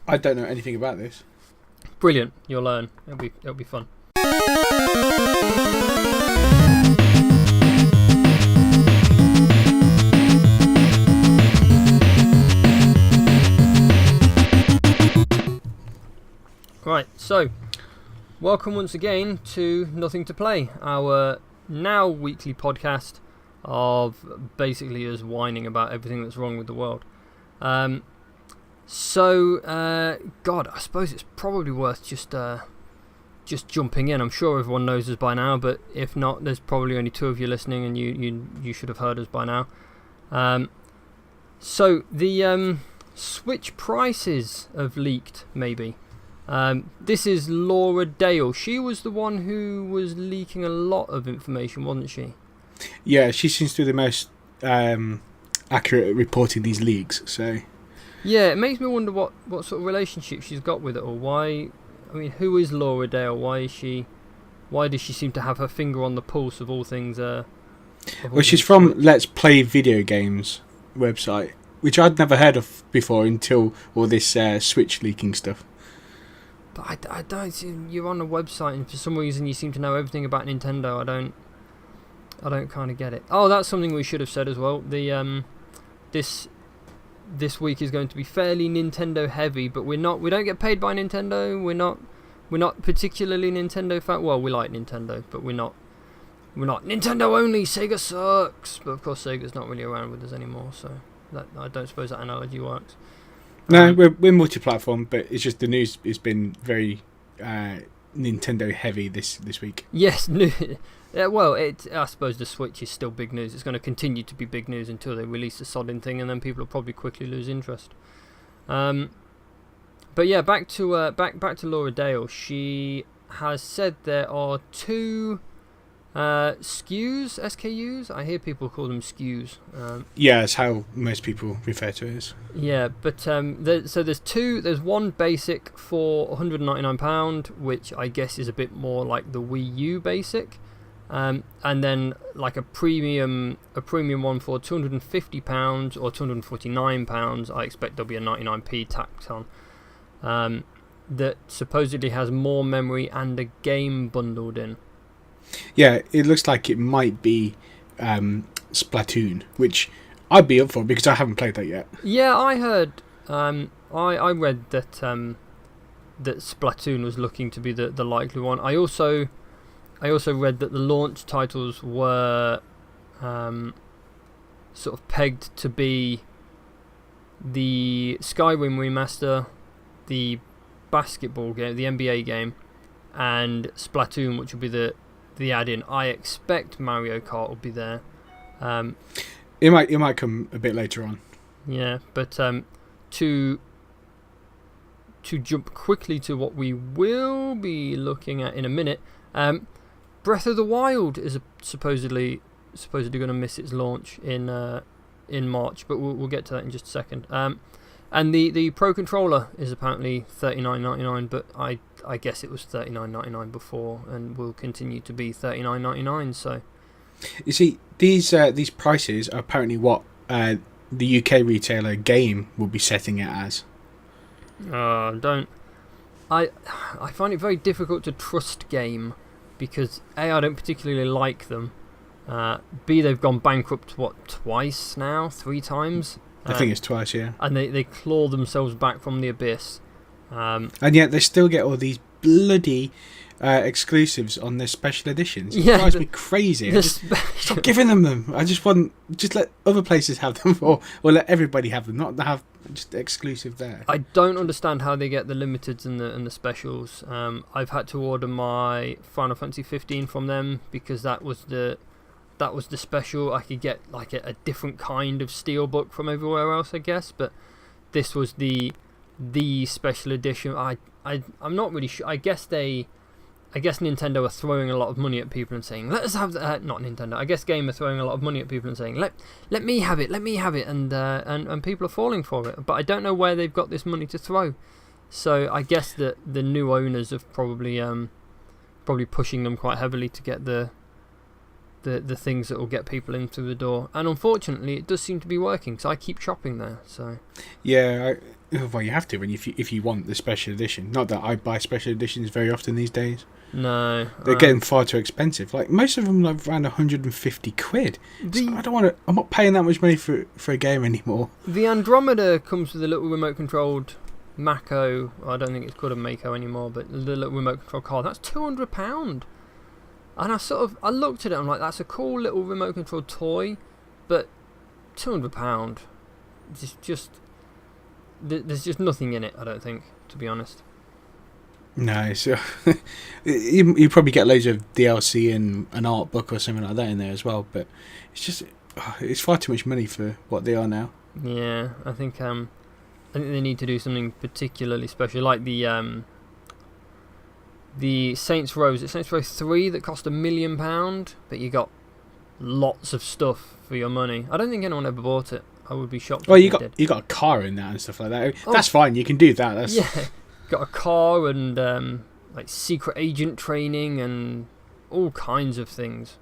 I don't know anything about this. Brilliant. You'll learn. It'll be fun. Right, so welcome once again to Nothing to Play, our now weekly podcast of basically us whining about everything that's wrong with the world. God, I suppose it's probably worth just jumping in. I'm sure everyone knows us by now, but if not, there's probably only two of you listening, and you should have heard us by now. So the Switch prices have leaked, maybe. This is Laura Dale. She was the one who was leaking a lot of information, wasn't she? Yeah, she seems to be the most accurate at reporting these leaks. So yeah, it makes me wonder what sort of relationship she's got with it, or why. I mean, who is Laura Dale? Why does she seem to have her finger on the pulse of all things? Well, she's from Let's Play Video Games website, which I'd never heard of before until all this Switch leaking stuff. But I don't see you're on a website, and for some reason you seem to know everything about Nintendo. I don't kind of get it. Oh, that's something we should have said as well. The this week is going to be fairly Nintendo heavy, but we don't get paid by Nintendo. We're not particularly Nintendo fan. Well, we like Nintendo, but we're not Nintendo only. Sega sucks. But of course, Sega's not really around with us anymore, so I don't suppose that analogy works. No, we're multi-platform, but it's just the news has been very Nintendo heavy this week. Yes, well, I suppose the Switch is still big news. It's going to continue to be big news until they release the sodding thing, and then people will probably quickly lose interest. But yeah, back to Laura Dale. She has said there are two SKUs. I hear people call them SKUs. Yeah, that's how most people refer to it as. Yeah, but so there's two. There's one basic for £199, which I guess is a bit more like the Wii U basic, and then like a premium one for £250 or £249. I expect there'll be a 99p tax on. That supposedly has more memory and a game bundled in. Yeah, it looks like it might be Splatoon, which I'd be up for because I haven't played that yet. Yeah, I heard. I read that that Splatoon was looking to be the likely one. I also read that the launch titles were sort of pegged to be the Skyrim remaster, the basketball game, the NBA game, and Splatoon, which will be the add-in. I expect Mario Kart will be there. It might come a bit later on. Yeah, but to jump quickly to what we will be looking at in a minute, Breath of the Wild is supposedly going to miss its launch in March, but we'll get to that in just a second. And the Pro Controller is apparently $39.99, but I guess it was $39.99 before, and will continue to be $39.99. So, you see, these prices are apparently what the UK retailer Game will be setting it as. I find it very difficult to trust Game because A, I don't particularly like them. B, they've gone bankrupt twice now, 3 times. I think it's twice, yeah. And they claw themselves back from the abyss. And yet they still get all these bloody exclusives on their special editions. It drives me crazy. Stop giving them. I just let other places have them, or let everybody have them, not have just exclusive there. I don't understand how they get the limiteds and the specials. I've had to order my Final Fantasy 15 from them because that was the special. I could get like a different kind of steelbook from everywhere else, I guess, but this was the special edition. I'm not really sure. I guess Nintendo are throwing a lot of money at people and saying, let us have that. Not Nintendo. I guess Game are throwing a lot of money at people and saying, let me have it, and people are falling for it. But I don't know where they've got this money to throw. So I guess that the new owners are probably pushing them quite heavily to get the the things that will get people in through the door. And unfortunately, it does seem to be working. So I keep shopping there. So yeah, well, you have to if you want the special edition. Not that I buy special editions very often these days. No, they're getting far too expensive. Like most of them, like around 150 quid. So I don't want to. I'm not paying that much money for a game anymore. The Andromeda comes with a little remote controlled Mako. I don't think it's called a Mako anymore, but the little remote control car. That's £200. And I looked at it, I'm like, that's a cool little remote control toy, but £200. There's just nothing in it, I don't think, to be honest. No, so you probably get loads of DLC and an art book or something like that in there as well, but it's far too much money for what they are now. Yeah, I think they need to do something particularly special, like the Saints Row. Is it Saints Row 3 that cost £1 million, but you got lots of stuff for your money? I don't think anyone ever bought it. I would be shocked. Well, you got a car in that and stuff like that. That's fine. You can do that. Yeah, got a car and like secret agent training and all kinds of things.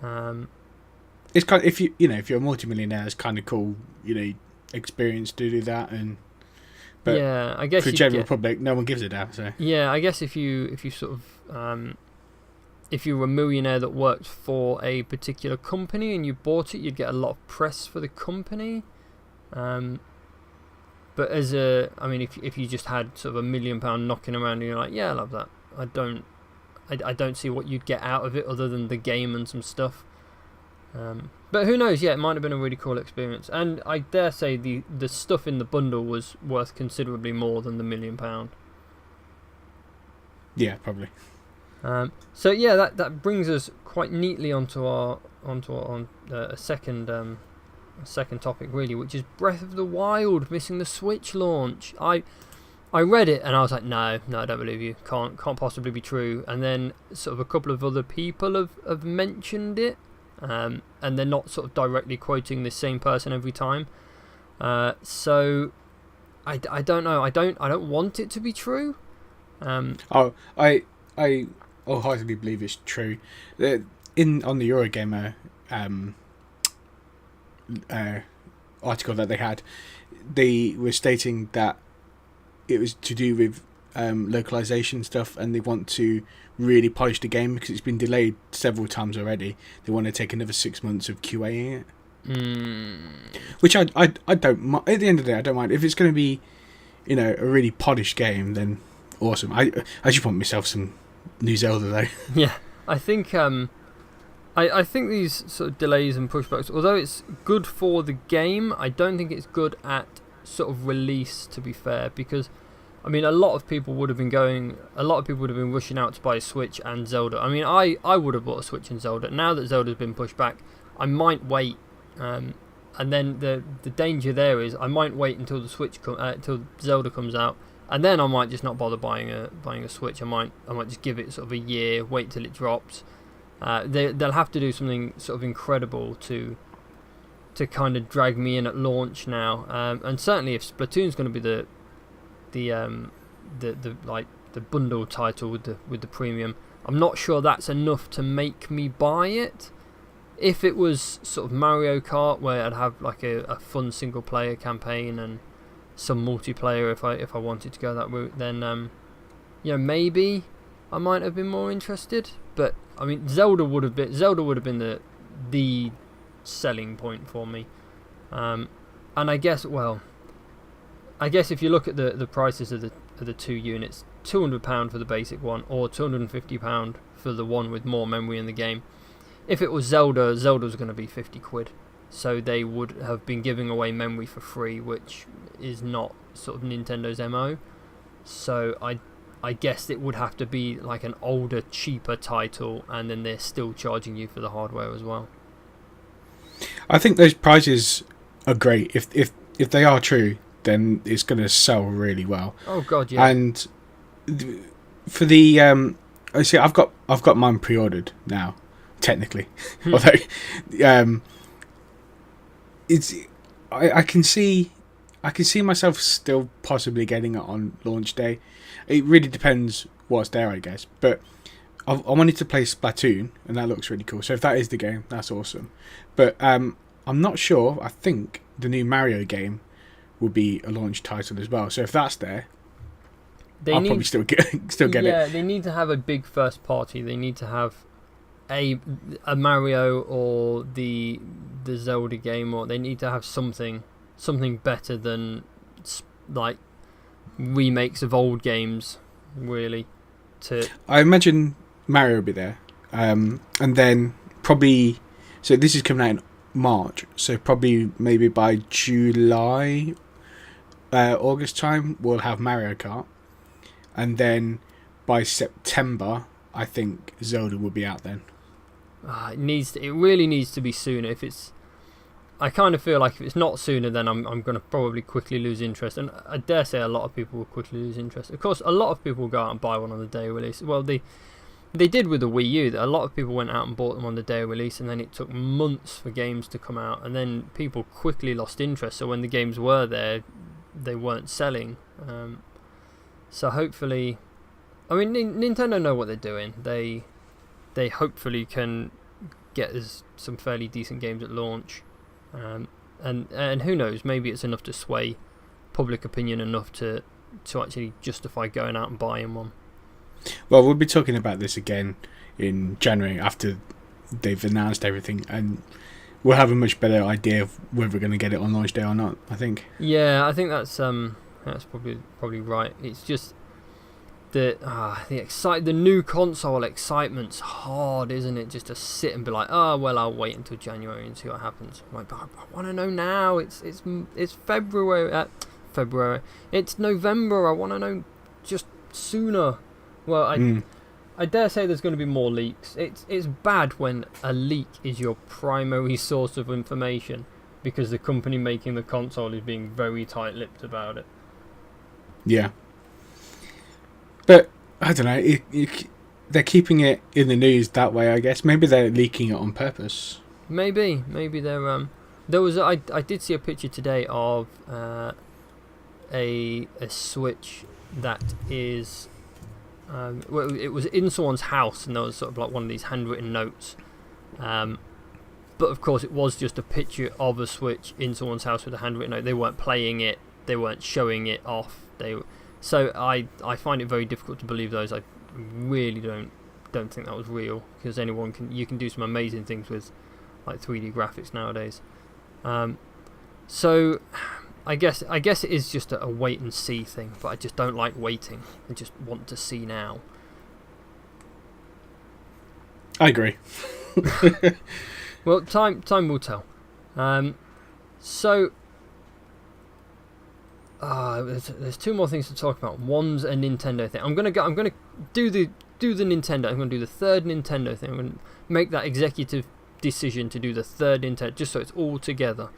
It's kind of, if you're a multimillionaire, it's kind of cool. Experience to do that But yeah, I guess for the general public, no one gives a damn. So yeah, I guess if you sort of if you were a millionaire that worked for a particular company and you bought it, you'd get a lot of press for the company. But if you just had sort of £1 million knocking around and you're like, yeah, I love that. I don't see what you'd get out of it other than the game and some stuff. But who knows? Yeah, it might have been a really cool experience, and I dare say the stuff in the bundle was worth considerably more than the £1 million. Yeah, probably. So yeah, that brings us quite neatly onto a second topic really, which is Breath of the Wild missing the Switch launch. I read it and I was like, no, I don't believe you. Can't possibly be true. And then sort of a couple of other people have mentioned it. And they're not sort of directly quoting the same person every time. So I don't know. I don't want it to be true. I wholeheartedly believe it's true. On the Eurogamer article that they had, they were stating that it was to do with localization stuff, and they want to really polish the game because it's been delayed several times already. They want to take another 6 months of QAing it, which I don't. At the end of the day, I don't mind if it's going to be, a really polished game. Then awesome. I just want myself some new Zelda though. Yeah, I think I think these sort of delays and pushbacks, although it's good for the game, I don't think it's good at sort of release, to be fair, because I mean a lot of people would have been rushing out to buy a Switch and Zelda. I mean I would have bought a Switch and Zelda. Now that Zelda's been pushed back, I might wait, and then the danger there is I might wait until until Zelda comes out, and then I might just not bother buying a Switch. I might just give it sort of a year, wait till it drops. They'll have to do something sort of incredible to kind of drag me in at launch now. And certainly if Splatoon's going to be the bundle title with the premium, I'm not sure that's enough to make me buy it. If it was sort of Mario Kart, where I'd have like a fun single player campaign and some multiplayer if I wanted to go that route, then maybe I might have been more interested. But I mean Zelda would have been the selling point for me. And I guess if you look at the prices of the two units, £200 for the basic one or £250 for the one with more memory in the game. If it was Zelda was going to be 50 quid. So they would have been giving away memory for free, which is not sort of Nintendo's MO. So I guess it would have to be like an older, cheaper title, and then they're still charging you for the hardware as well. I think those prices are great. If they are true, then it's going to sell really well. Oh god, yeah. And for the I see, I've got mine pre-ordered now, technically. Although it's I can see myself still possibly getting it on launch day. It really depends what's there, I guess. But I wanted to play Splatoon, and that looks really cool. So if that is the game, that's awesome. But I'm not sure. I think the new Mario game will be a launch title as well. So if that's there, I'll probably still get it. Yeah, they need to have a big first party. They need to have a Mario or the Zelda game, or they need to have something better than like remakes of old games. Really, I imagine Mario will be there, and then probably. So this is coming out in March, so probably maybe by July, August time, we'll have Mario Kart, and then by September, I think Zelda will be out then. It really needs to be sooner. I kind of feel like if it's not sooner, then I'm going to probably quickly lose interest, and I dare say a lot of people will quickly lose interest. Of course, a lot of people will go out and buy one on the day of release. Well, they did with the Wii U. A lot of people went out and bought them on the day of release, and then it took months for games to come out, and then people quickly lost interest. So when the games were there, they weren't selling. So hopefully, I mean, Nintendo know what they're doing. They hopefully can get us some fairly decent games at launch, and who knows, maybe it's enough to sway public opinion enough to actually justify going out and buying one. Well, we'll be talking about this again in January after they've announced everything, and we'll have a much better idea of whether we're going to get it on launch day or not, I think. Yeah, I think that's probably right. It's just the new console excitement's hard, isn't it? Just to sit and be like, oh well, I'll wait until January and see what happens. I'm like, but I want to know now. It's February. February. It's November. I want to know just sooner. Well, I dare say there's going to be more leaks. It's bad when a leak is your primary source of information, because the company making the console is being very tight-lipped about it. Yeah. But, I don't know, they're keeping it in the news that way, I guess. Maybe they're leaking it on purpose. Maybe they're... There was I did see a picture today of a Switch that is... well, it was in someone's house, and there was sort of like one of these handwritten notes. But of course, it was just a picture of a Switch in someone's house with a handwritten note. They weren't playing it. They weren't showing it off. So I find it very difficult to believe those. I really don't think that was real, because you can do some amazing things with like 3D graphics nowadays. So I guess it is just a wait and see thing, but I just don't like waiting. I just want to see now. I agree. Well, time will tell. There's two more things to talk about. One's a Nintendo thing. I'm gonna do the Nintendo. I'm gonna do the third Nintendo thing. I'm gonna make that executive decision to do the third Nintendo, just so it's all together.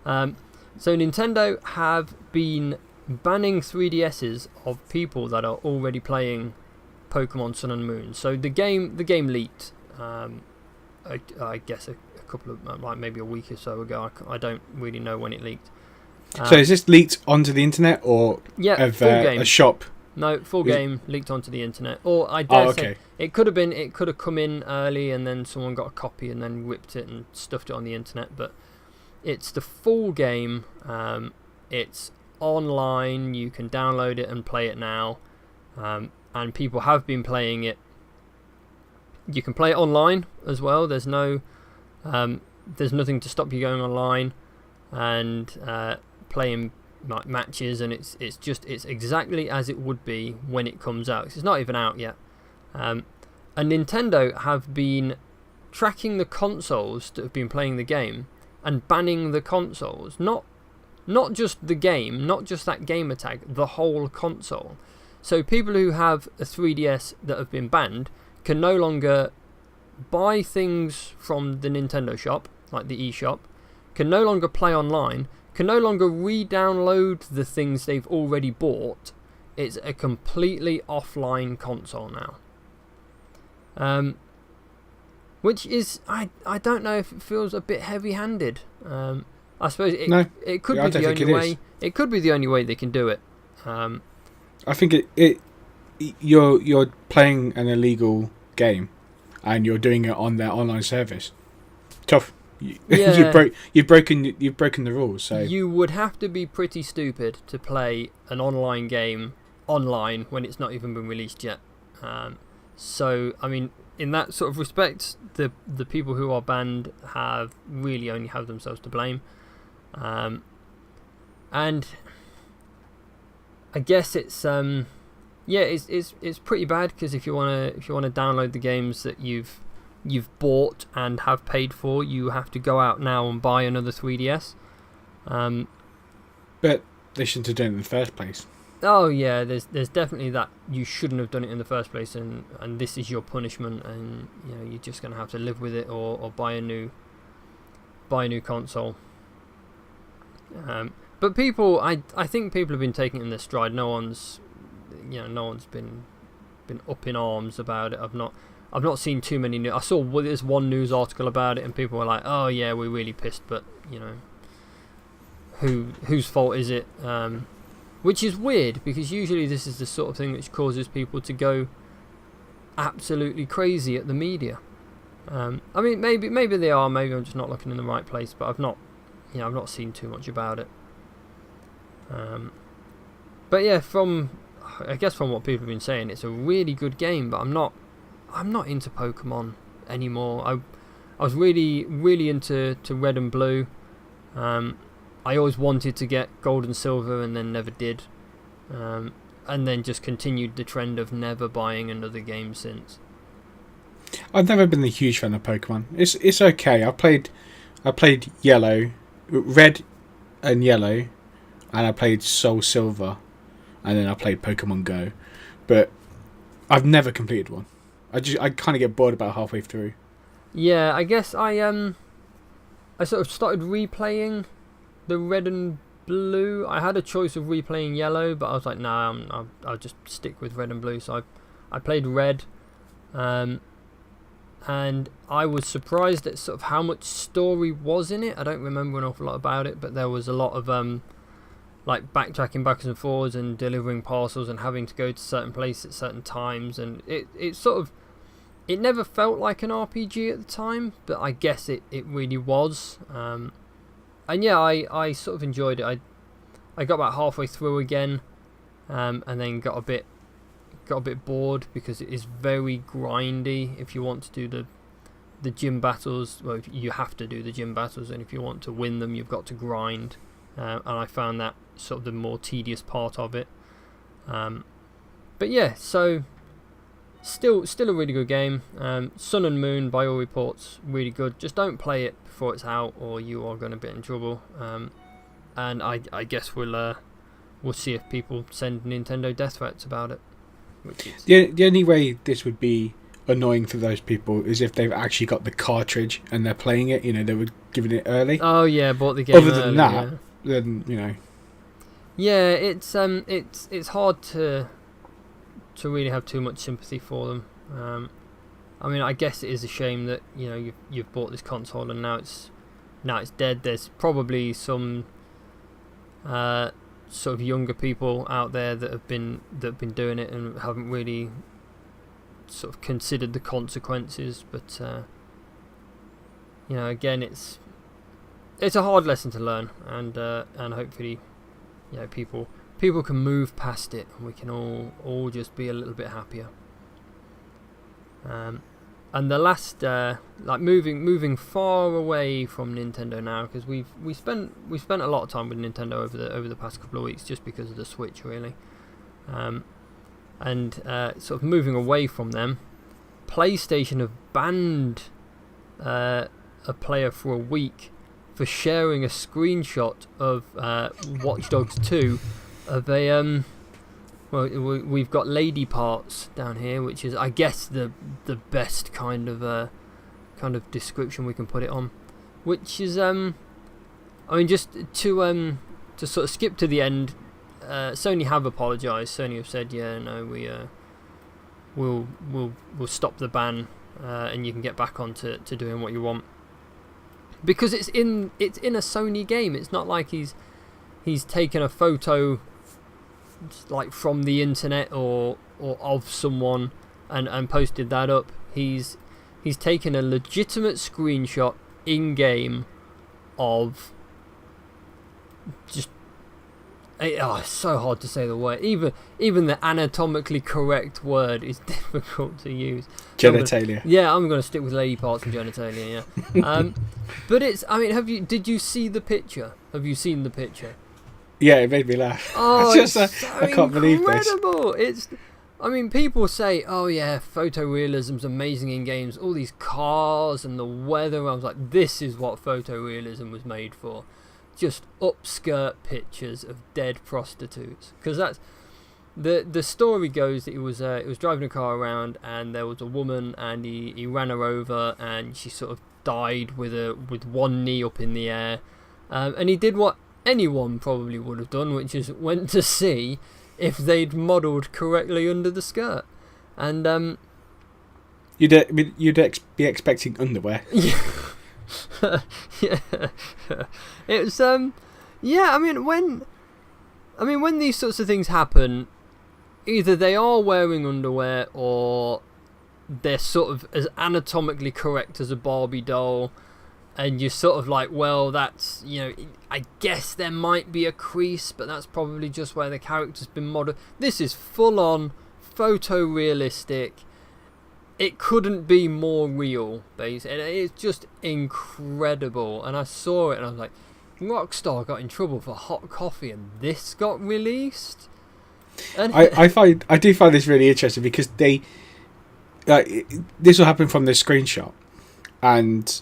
So Nintendo have been banning 3DSs of people that are already playing Pokemon Sun and Moon. So the game leaked. I guess a couple of like maybe a week or so ago. I don't really know when it leaked. So is this leaked onto the internet, or full game. A shop? No, full game leaked onto the internet. Or I dare say it could have come in early, and then someone got a copy and then ripped it and stuffed it on the internet. But it's the full game. It's online. You can download it and play it now, and people have been playing it. You can play it online as well. There's nothing to stop you going online and playing matches, and it's exactly as it would be when it comes out. It's not even out yet. And Nintendo have been tracking the consoles that have been playing the game and banning the consoles. Not just the game, not just that gamer tag, the whole console. So people who have a 3DS that have been banned can no longer buy things from the Nintendo shop, like the eShop, can no longer play online, can no longer re-download the things they've already bought. It's a completely offline console now. Which is, I don't know if it feels a bit heavy-handed. I suppose it could be the only way. It could be the only way they can do it. I think you're playing an illegal game, and you're doing it on their online service. Tough. Yeah. You've broken the rules. So you would have to be pretty stupid to play an online game online when it's not even been released yet. So I mean, in that sort of respect, the people who are banned have really only have themselves to blame. And I guess it's it's pretty bad, because if you wanna download the games that you've bought and have paid for, you have to go out now and buy another 3DS. But they shouldn't have done it in the first place. Oh yeah, there's definitely that. You shouldn't have done it in the first place, and this is your punishment, and you're just gonna have to live with it, or buy a new console. But people, I think people have been taking it in their stride. No one's been up in arms about it. I've not seen too many I saw there's one news article about it, and people were like, "Oh yeah, we're really pissed," but whose fault is it? Which is weird, because usually this is the sort of thing which causes people to go absolutely crazy at the media. I mean, maybe they are. Maybe I'm just not looking in the right place. But I've not seen too much about it. But yeah, I guess from what people have been saying, it's a really good game. But I'm not into Pokemon anymore. I was really into Red and Blue. I always wanted to get Gold and Silver, and then never did. And then just continued the trend of never buying another game since. I've never been a huge fan of Pokemon. It's okay. I played Yellow, Red and Yellow, and I played Soul Silver, and then I played Pokemon Go. But I've never completed one. I kind of get bored about halfway through. Yeah, I guess I sort of started replaying the Red and Blue. I had a choice of replaying Yellow, but I was like, nah, I'll just stick with Red and Blue. So I played Red, and I was surprised at sort of how much story was in it. I don't remember an awful lot about it, but there was a lot of like backtracking backwards and forwards and delivering parcels and having to go to certain places at certain times, and it sort of, it never felt like an RPG at the time, but I guess it really was. And yeah, I sort of enjoyed it. I got about halfway through again, and then got a bit bored, because it is very grindy. If you want to do the gym battles, well, you have to do the gym battles, and if you want to win them, you've got to grind. And I found that sort of the more tedious part of it. But yeah, so still a really good game. Sun and Moon, by all reports, really good. Just don't play it before it's out, or you are going to be in trouble. And I guess we'll see if people send Nintendo death threats about it. The only way this would be annoying for those people is if they've actually got the cartridge and they're playing it. They were giving it early. Oh yeah, bought the game. Other than early, that, yeah. then Yeah, it's hard to really have too much sympathy for them. I mean, I guess it is a shame that you've bought this console and now it's dead. There's probably some sort of younger people out there that have been doing it and haven't really sort of considered the consequences. But again, it's a hard lesson to learn, and hopefully, people can move past it, and we can all just be a little bit happier. And the last, moving far away from Nintendo now, because we spent a lot of time with Nintendo over the past couple of weeks, just because of the Switch, really. And sort of moving away from them, PlayStation have banned a player for a week for sharing a screenshot of Watch Dogs 2 of a we've got lady parts down here, which is, I guess, the best kind of description we can put it on. Which is, I mean, just to sort of skip to the end, Sony have apologised. Sony have said, yeah, no, we'll stop the ban, and you can get back on to doing what you want. Because it's in a Sony game. It's not like he's taken a photo like from the internet or of someone and posted that up. He's taken a legitimate screenshot in game of just. It's so hard to say the word. Even the anatomically correct word is difficult to use. Genitalia. I'm going to stick with lady parts and genitalia. Yeah. But it's. I mean, did you see the picture? Have you seen the picture? Yeah, it made me laugh. Oh, it's just so I can't believe this. Incredible! It's. I mean, people say, "Oh yeah, photorealism's amazing in games. All these cars and the weather." I was like, "This is what photorealism was made for." Just upskirt pictures of dead prostitutes, because that's the story goes that he was driving a car around and there was a woman and he ran her over and she sort of died with one knee up in the air, and he did what anyone probably would have done, which is went to see if they'd modelled correctly under the skirt, and you'd be expecting underwear. Yeah, it's yeah. I mean, when these sorts of things happen, either they are wearing underwear or they're sort of as anatomically correct as a Barbie doll, and you're sort of like, well, that's, I guess there might be a crease, but that's probably just where the character's been modelled. This is full on photorealistic. It couldn't be more real, basically. It's just incredible. And I saw it and I was like, Rockstar got in trouble for hot coffee and this got released? And I do find this really interesting because this will happen from the screenshot, and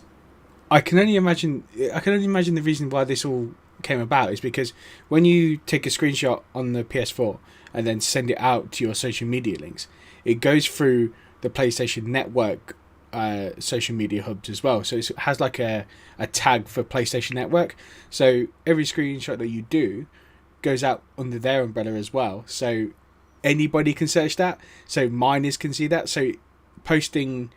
I can only imagine the reason why this all came about is because when you take a screenshot on the PS4 and then send it out to your social media links, it goes through the PlayStation Network social media hubs as well. So it has like a tag for PlayStation Network. So every screenshot that you do goes out under their umbrella as well. So anybody can search that. So minors can see that. So posting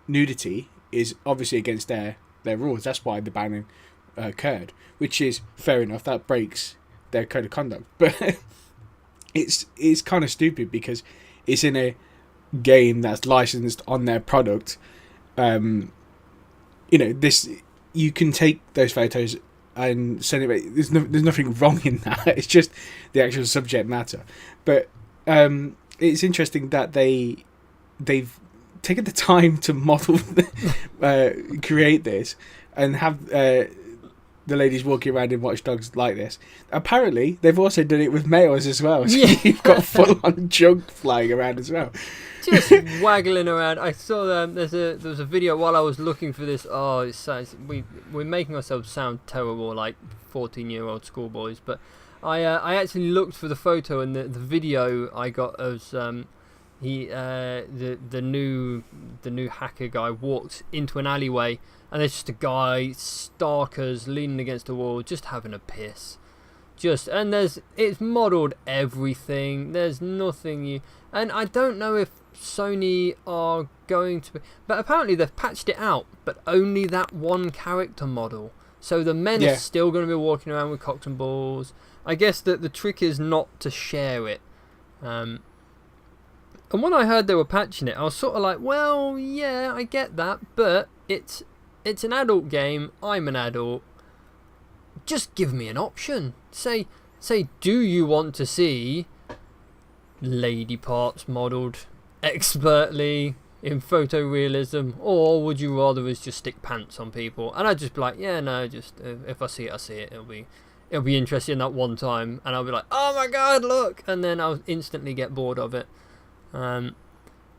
nudity is obviously against their rules. That's why the banning occurred, which is fair enough. That breaks their code of conduct. But it's kind of stupid because it's in a game that's licensed on their product. This, you can take those photos and send it. There's nothing wrong in that. It's just the actual subject matter. But it's interesting that they've taken the time to model, create this, and have the ladies walking around in Watch Dogs like this. Apparently, they've also done it with males as well. So you've got full-on junk flying around as well. Just waggling around. I saw there was a video while I was looking for this. Oh, we're making ourselves sound terrible, like 14-year-old schoolboys. But I actually looked for the photo, and the video I got was the new hacker guy walks into an alleyway, and there's just a guy starkers leaning against a wall, just having a piss. It's modelled everything. There's nothing and I don't know if Sony are going to be, but apparently they've patched it out, but only that one character model. So the men are still going to be walking around with cocks and balls. I guess that the trick is not to share it. And when I heard they were patching it, I was sort of like, well, yeah, I get that, but it's an adult game. I'm an adult. Just give me an option. Say, do you want to see lady parts modelled expertly in photorealism, or would you rather us just stick pants on people? And I'd just be like, yeah, no, just if I see it, I see it. It'll be interesting that one time, and I'll be like, oh my god, look, and then I'll instantly get bored of it.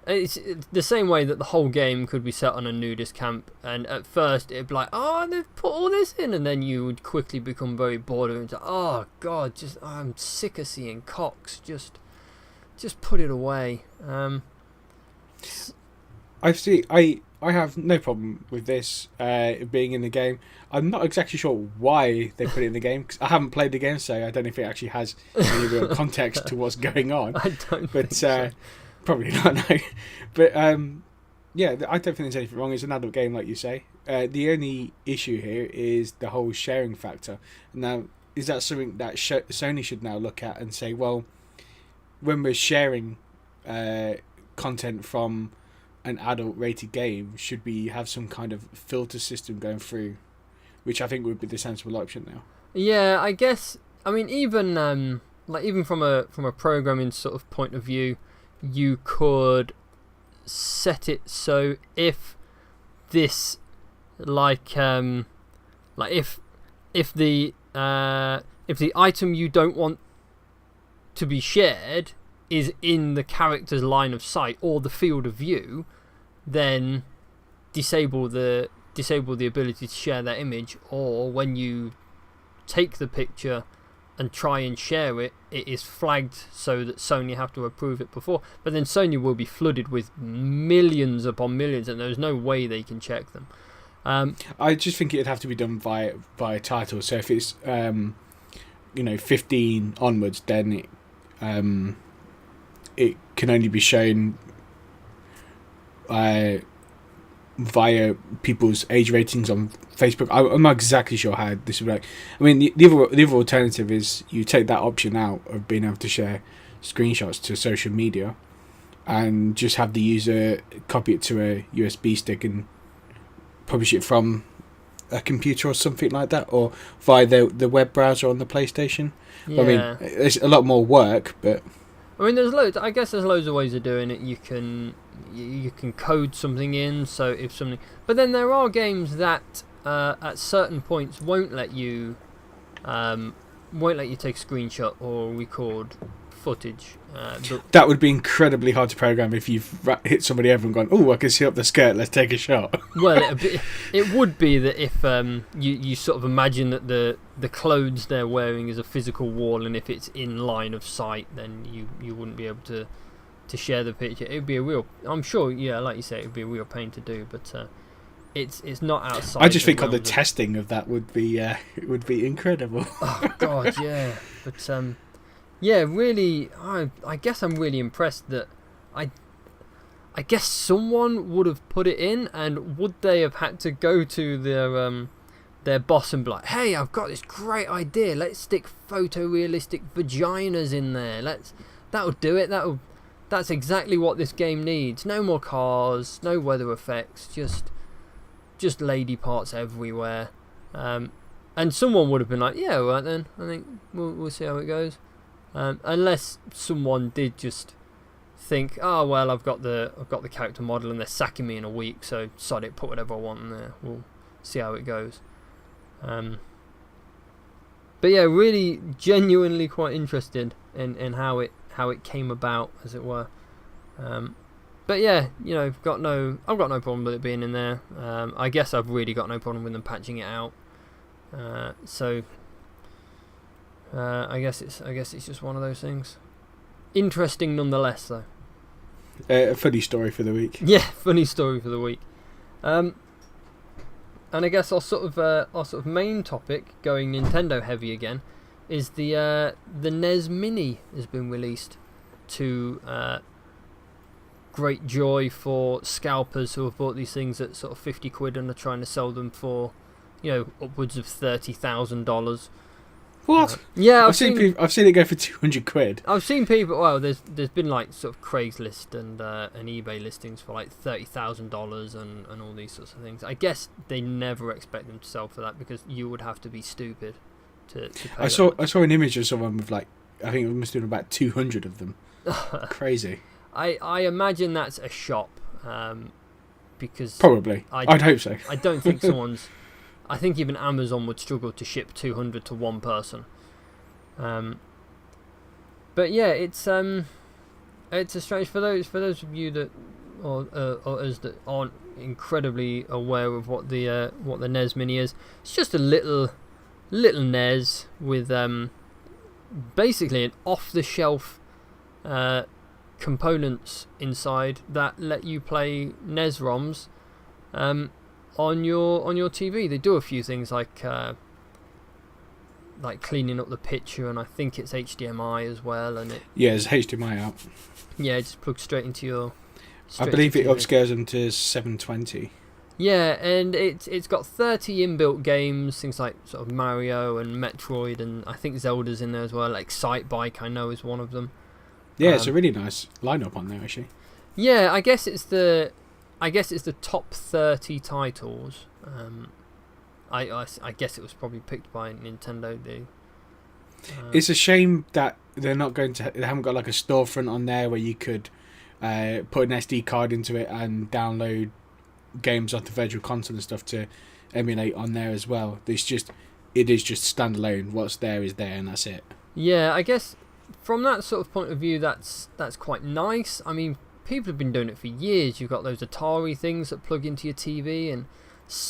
It's the same way that the whole game could be set on a nudist camp, and at first it'd be like, oh, they've put all this in, and then you would quickly become very bored of it. Oh god, I'm sick of seeing cocks. Just put it away. I have no problem with this being in the game. I'm not exactly sure why they put it in the game, because I haven't played the game, so I don't know if it actually has any real context to what's going on. I don't think so. Probably not, no. But I don't think there's anything wrong. It's an adult game, like you say. The only issue here is the whole sharing factor. Now, is that something that Sony should now look at and say, well, when we're sharing content from an adult rated game, should we have some kind of filter system going through, which I think would be the sensible option now. Yeah, I guess. I mean, even even from a programming sort of point of view, you could set it so if this if the item you don't want to be shared is in the character's line of sight or the field of view, then disable the ability to share that image, or when you take the picture and try and share it, it is flagged so that Sony have to approve it before. But then Sony will be flooded with millions upon millions, and there's no way they can check them. I just think it'd have to be done via title. So if it's 15 onwards, then it can only be shown via people's age ratings on Facebook. I'm not exactly sure how this would work. I mean, the other alternative is you take that option out of being able to share screenshots to social media, and just have the user copy it to a USB stick and publish it from a computer or something like that, or via the web browser on the PlayStation. Yeah. I mean, it's a lot more work, but I mean, there's loads. I guess there's loads of ways of doing it. You can code something in, so if something. But then there are games that at certain points won't let you take a screenshot or record footage. That would be incredibly hard to program if you've hit somebody over and gone, "Oh, I can see up the skirt. Let's take a shot." Well, it would be that if you sort of imagine that the clothes they're wearing is a physical wall, and if it's in line of sight, then you wouldn't be able to share the picture. It would be a real. I'm sure, yeah, like you say, it would be a real pain to do, but it's not outside. I just think on the testing of that would be incredible. Oh God, yeah, but yeah, really, I guess I'm really impressed that I guess someone would have put it in, and would they have had to go to their boss and be like, "Hey, I've got this great idea. Let's stick photorealistic vaginas in there. That'll do it. That's exactly what this game needs. No more cars, no weather effects, just lady parts everywhere." And someone would have been like, "Yeah, all right then. I think we'll see how it goes." Unless someone did just think, "Oh well, I've got the character model and they're sacking me in a week, so sod it, put whatever I want in there. We'll see how it goes." But yeah, really genuinely quite interested in how it came about, as it were. But yeah, I've got no problem with it being in there. I guess I've really got no problem with them patching it out. So I guess it's just one of those things. Interesting nonetheless, though. A funny story for the week. Yeah, funny story for the week. And I guess our sort of main topic, going Nintendo heavy again, is the NES Mini has been released to great joy for scalpers who have bought these things at sort of £50 and are trying to sell them for upwards of $30,000. What? Yeah, I've seen it go for £200. I've seen people. Well, there's been like sort of Craigslist and eBay listings for like $30,000 and all these sorts of things. I guess they never expect them to sell for that, because you would have to be stupid to pay. I saw an image of someone with I think it must have been about 200 of them. Crazy. I imagine that's a shop, because probably I'd hope so. I don't think someone's. I think even Amazon would struggle to ship 200 to one person. But yeah, it's a strange for those of you that or us that aren't incredibly aware of what the NES Mini is. It's just a little NES with basically an off-the-shelf components inside that let you play NES ROMs. On your TV. They do a few things like cleaning up the picture, and I think it's HDMI as well. And it's HDMI out. Yeah, it just plugs straight into your. I believe it upscales them to 720. Yeah, and it's got 30 inbuilt games, things like sort of Mario and Metroid, and I think Zelda's in there as well. Like Excite Bike, I know, is one of them. Yeah, it's a really nice lineup on there, actually. Yeah, I guess it's the top 30 titles. I guess it was probably picked by Nintendo. It's a shame that they're not going to. They haven't got like a storefront on there where you could put an SD card into it and download games off the virtual console and stuff to emulate on there as well. It is just standalone. What's there is there, and that's it. Yeah, I guess from that sort of point of view, that's quite nice. I mean, people have been doing it for years. You've got those Atari things that plug into your TV, and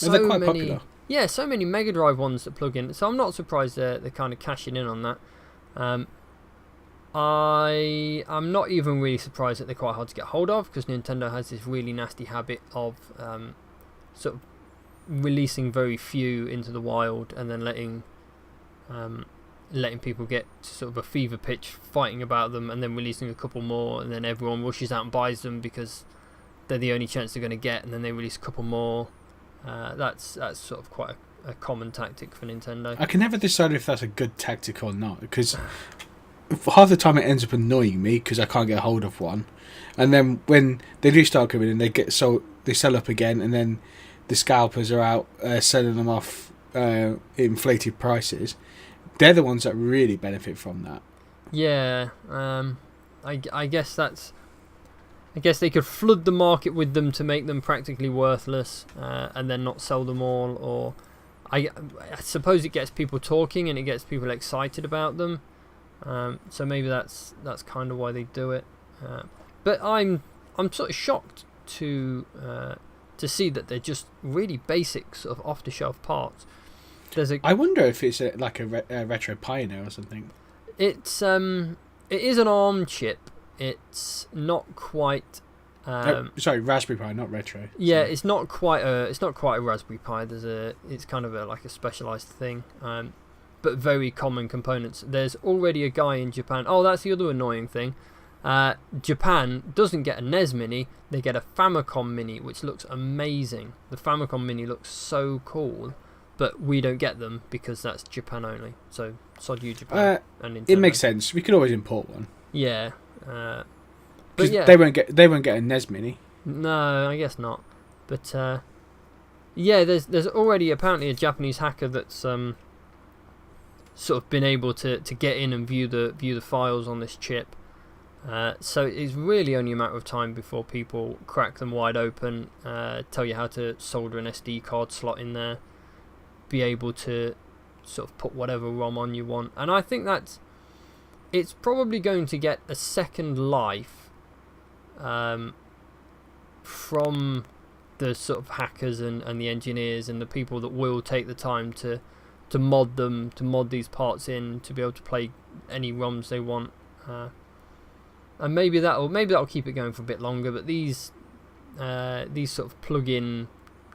They're quite popular. Yeah, so many Mega Drive ones that plug in. So I'm not surprised they're kind of cashing in on that. I'm not even really surprised that they're quite hard to get hold of, because Nintendo has this really nasty habit of sort of releasing very few into the wild and then letting people get to sort of a fever pitch fighting about them, and then releasing a couple more, and then everyone rushes out and buys them because they're the only chance they're going to get, and then they release a couple more. That's sort of quite a common tactic for Nintendo. I can never decide if that's a good tactic or not, because half the time it ends up annoying me because I can't get hold of one, and then when they do start coming in, they sell up again, and then the scalpers are out selling them off inflated prices. They're the ones that really benefit from that. Yeah, I guess that's. I guess they could flood the market with them to make them practically worthless, and then not sell them all. Or I suppose it gets people talking and it gets people excited about them. So maybe that's kind of why they do it. But I'm sort of shocked to see that they're just really basic sort of off the shelf parts. I wonder if it's like a Retro Pioneer or something. It is an ARM chip. It's not quite. Sorry, Raspberry Pi, not Retro. Yeah, it's not quite a Raspberry Pi. It's kind of like a specialized thing, but very common components. There's already a guy in Japan. Oh, that's the other annoying thing. Japan doesn't get a NES Mini. They get a Famicom Mini, which looks amazing. The Famicom Mini looks so cool, but we don't get them because that's Japan only. So sod you, Japan. And Nintendo. It makes sense. We could always import one. Yeah. But yeah, they won't get a NES Mini. No, I guess not. But yeah, there's already apparently a Japanese hacker that's sort of been able to get in and view the files on this chip. So it's really only a matter of time before people crack them wide open, tell you how to solder an SD card slot in there, be able to sort of put whatever ROM on you want. And I think it's probably going to get a second life from the sort of hackers and the engineers and the people that will take the time to mod them, to mod these parts in, to be able to play any ROMs they want. And maybe that'll keep it going for a bit longer. But these sort of plug-in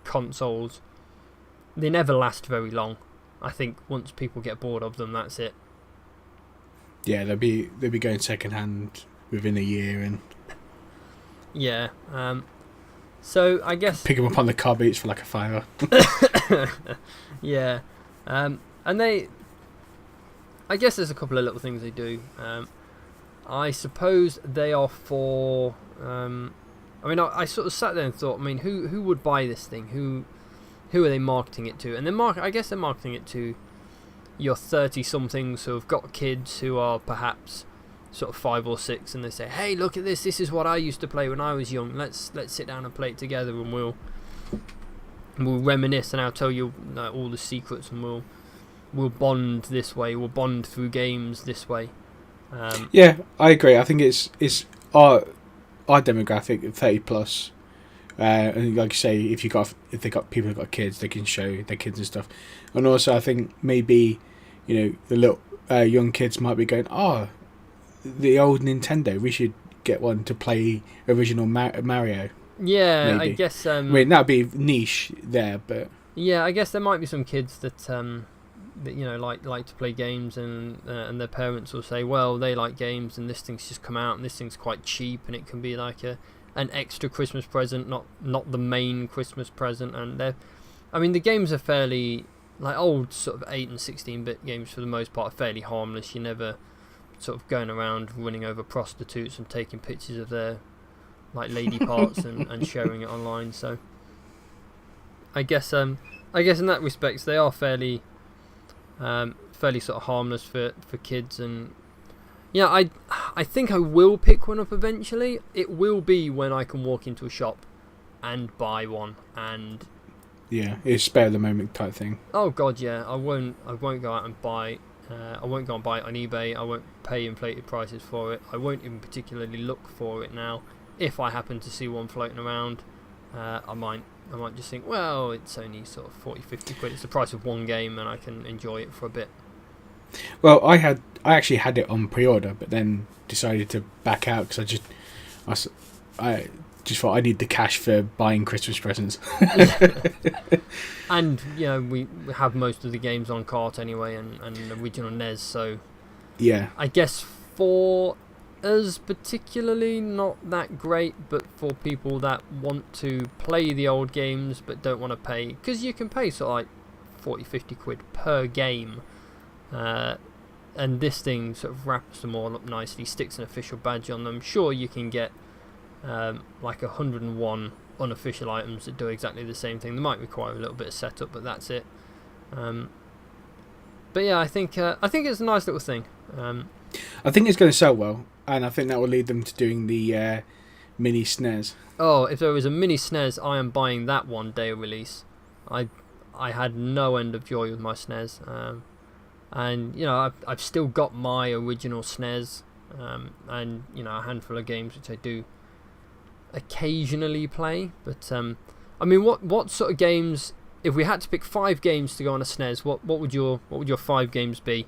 consoles, they never last very long. I think once people get bored of them, that's it. Yeah, they'll be going second hand within a year, and yeah. So I guess pick them up on the car beats for like a $5. Yeah, and I guess there's a couple of little things they do. I suppose they are for. I sort of sat there and thought, who would buy this thing? Who are they marketing it to? And I guess they're marketing it to your 30-somethings who have got kids who are perhaps sort of 5 or 6, and they say, "Hey, look at this! This is what I used to play when I was young. Let's sit down and play it together, and we'll reminisce, and I'll tell you all the secrets, and we'll bond this way. We'll bond through games this way." Yeah, I agree. I think it's our demographic, 30 plus. And like you say, if they got people who've got kids, they can show their kids and stuff. And also, I think maybe the little young kids might be going, "Oh, the old Nintendo. We should get one to play original Mario." Yeah, maybe. I guess. That'd be niche there, but yeah, I guess there might be some kids that like to play games, and their parents will say, "Well, they like games, and this thing's just come out, and this thing's quite cheap, and it can be like an extra Christmas present, not the main Christmas present." And the games are fairly, like, old sort of 8 and 16-bit games for the most part are fairly harmless. You're never sort of going around running over prostitutes and taking pictures of their like lady parts and sharing it online. So I guess in that respects they are fairly sort of harmless for kids. And yeah, I think I will pick one up eventually. It will be when I can walk into a shop and buy one. And yeah, it's spare the moment type thing. Oh god, yeah. I won't go out and buy. I won't go and buy it on eBay. I won't pay inflated prices for it. I won't even particularly look for it now. If I happen to see one floating around, I might just think, well, it's only sort of 40, 50 quid. It's the price of one game, and I can enjoy it for a bit. Well, I actually had it on pre-order, but then decided to back out because I just thought I need the cash for buying Christmas presents. And we have most of the games on cart anyway, and original NES. So yeah, I guess for us particularly not that great, but for people that want to play the old games but don't want to pay, because you can pay sort of like 40, 50 quid per game. And this thing sort of wraps them all up nicely, sticks an official badge on them. Sure, you can get like 101 unofficial items that do exactly the same thing. They might require a little bit of setup, but that's it. But yeah, I think it's a nice little thing. I think it's going to sell well, and I think that will lead them to doing the mini SNES. Oh, if there was a mini SNES, I am buying that one day of release. I had no end of joy with my SNES. And I've still got my original SNES, and a handful of games which I do occasionally play. But I mean, what sort of games? If we had to pick 5 games to go on a SNES, what would your 5 games be?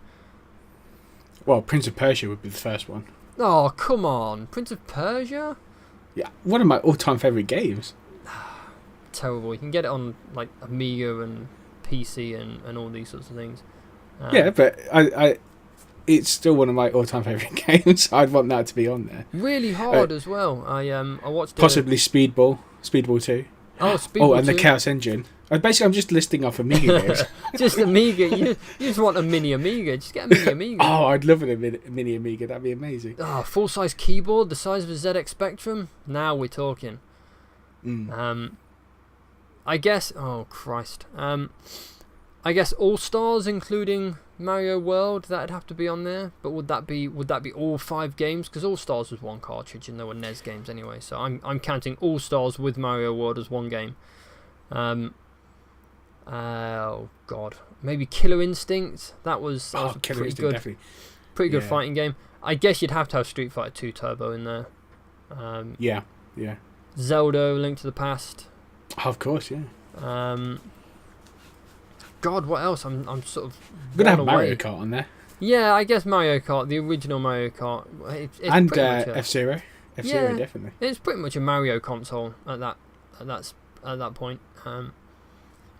Well, Prince of Persia would be the first one. Oh, come on, Prince of Persia? Yeah, one of my all-time favourite games. Terrible. You can get it on like Amiga and PC and all these sorts of things. Yeah, but it's still one of my all-time favourite games. I'd want that to be on there. Really hard as well. I watched possibly Speedball 2. Oh, Speedball and 2. the Chaos Engine. Basically, I'm just listing off Amiga games. Just Amiga. You just want a mini Amiga. Just get a mini Amiga. Oh, I'd love a mini Amiga. That'd be amazing. Oh, full-size keyboard the size of a ZX Spectrum. Now we're talking. I guess. Oh Christ. I guess All-Stars, including Mario World, that'd have to be on there. But would that be all 5 games? Because All-Stars was one cartridge, and there were NES games anyway. So I'm counting All-Stars with Mario World as one game. Oh God, maybe Killer Instinct. That was pretty good. Definitely. Pretty good fighting game. I guess you'd have to have Street Fighter 2 Turbo in there. Yeah. Zelda: Link to the Past. Oh, of course, yeah. God, what else? I'm sort of gonna have Mario Kart on there. Yeah, I guess Mario Kart, the original Mario Kart, it's and F-Zero. F-Zero, yeah, definitely. It's pretty much a Mario console at that point.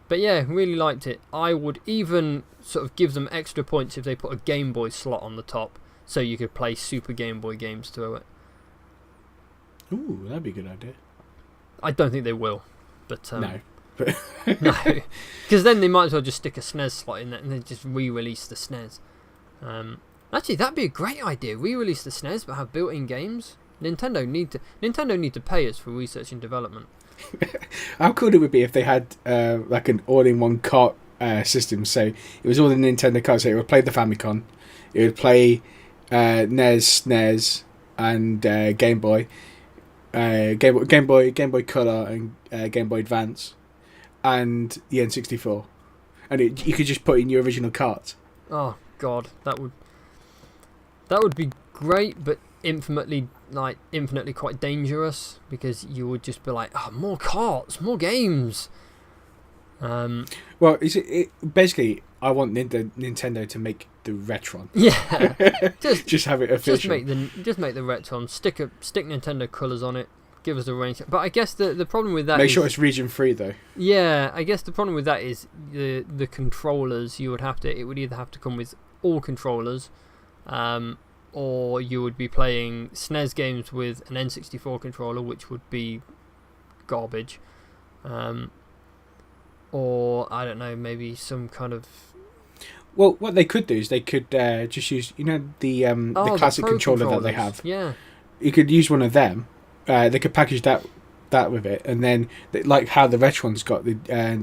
But yeah, really liked it. I would even sort of give them extra points if they put a Game Boy slot on the top, so you could play Super Game Boy games through it. Ooh, that'd be a good idea. I don't think they will, but no. No, because then they might as well just stick a SNES slot in there and then just re-release the SNES. Actually, that'd be a great idea. Re-release the SNES but have built-in games. Nintendo need to pay us for research and development. How cool it would be if they had like an all-in-one cart system. So it was all the Nintendo carts. So it would play the Famicom, it would play NES, SNES, and Game Boy, Game Boy Color, and Game Boy Advance, and the N64, and you could just put in your original cart. Oh God, that would be great, but infinitely quite dangerous, because you would just be like, oh, more carts, more games. Well, basically, I want Nintendo to make the Retron. Yeah, just have it official. Just make the Retron. Stick Nintendo colours on it. Give us the range. But I guess the problem with that make sure it's region free though. Yeah, I guess the problem with that is the controllers. It would either have to come with all controllers, or you would be playing SNES games with an N64 controller, which would be garbage. Or I don't know, maybe some kind of. Well, what they could do is they could just use the classic controller that they have. Yeah. You could use one of them, they could package that with it, and then like how the retro one's got the